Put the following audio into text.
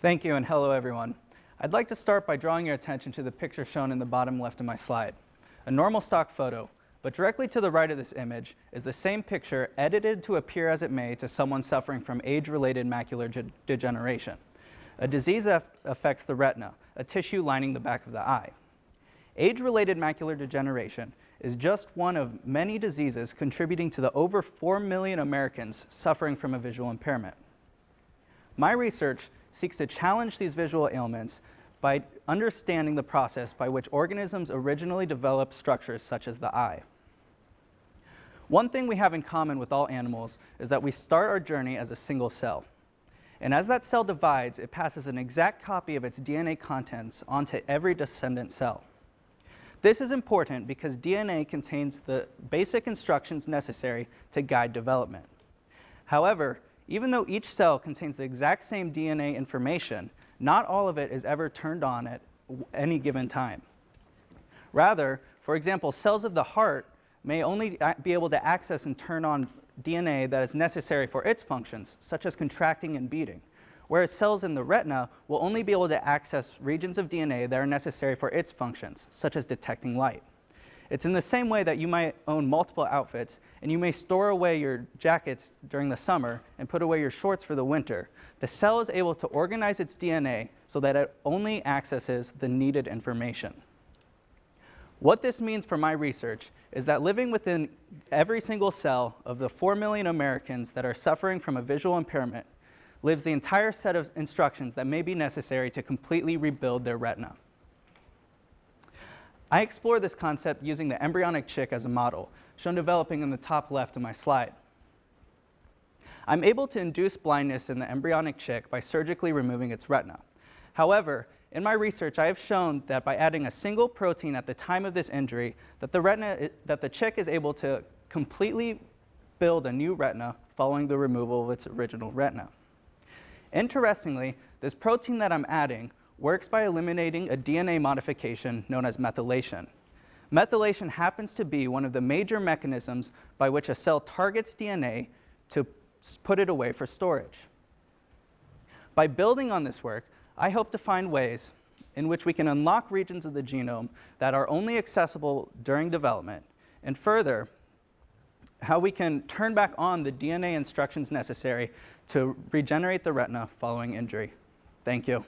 Thank you, and hello everyone. I'd like to start by drawing your attention to the picture shown in the bottom left of my slide. A normal stock photo, but directly to the right of this image is the same picture edited to appear as it may to someone suffering from age-related macular degeneration, a disease that affects the retina, a tissue lining the back of the eye. Age-related macular degeneration is just one of many diseases contributing to the over 4 million Americans suffering from a visual impairment. My research seeks to challenge these visual ailments by understanding the process by which organisms originally develop structures such as the eye. One thing we have in common with all animals is that we start our journey as a single cell. And as that cell divides, it passes an exact copy of its DNA contents onto every descendant cell. This is important because DNA contains the basic instructions necessary to guide development. However, even though each cell contains the exact same DNA information, not all of it is ever turned on at any given time. Rather, for example, cells of the heart may only be able to access and turn on DNA that is necessary for its functions, such as contracting and beating, whereas cells in the retina will only be able to access regions of DNA that are necessary for its functions, such as detecting light. It's in the same way that you might own multiple outfits, and you may store away your jackets during the summer and put away your shorts for the winter. The cell is able to organize its DNA so that it only accesses the needed information. What this means for my research is that living within every single cell of the 4 million Americans that are suffering from a visual impairment lives the entire set of instructions that may be necessary to completely rebuild their retina. I explore this concept using the embryonic chick as a model, shown developing in the top left of my slide. I'm able to induce blindness in the embryonic chick by surgically removing its retina. However, in my research, I have shown that by adding a single protein at the time of this injury, that the chick is able to completely build a new retina following the removal of its original retina. Interestingly, this protein that I'm adding works by eliminating a DNA modification known as methylation. Methylation happens to be one of the major mechanisms by which a cell targets DNA to put it away for storage. By building on this work, I hope to find ways in which we can unlock regions of the genome that are only accessible during development, and further, how we can turn back on the DNA instructions necessary to regenerate the retina following injury. Thank you.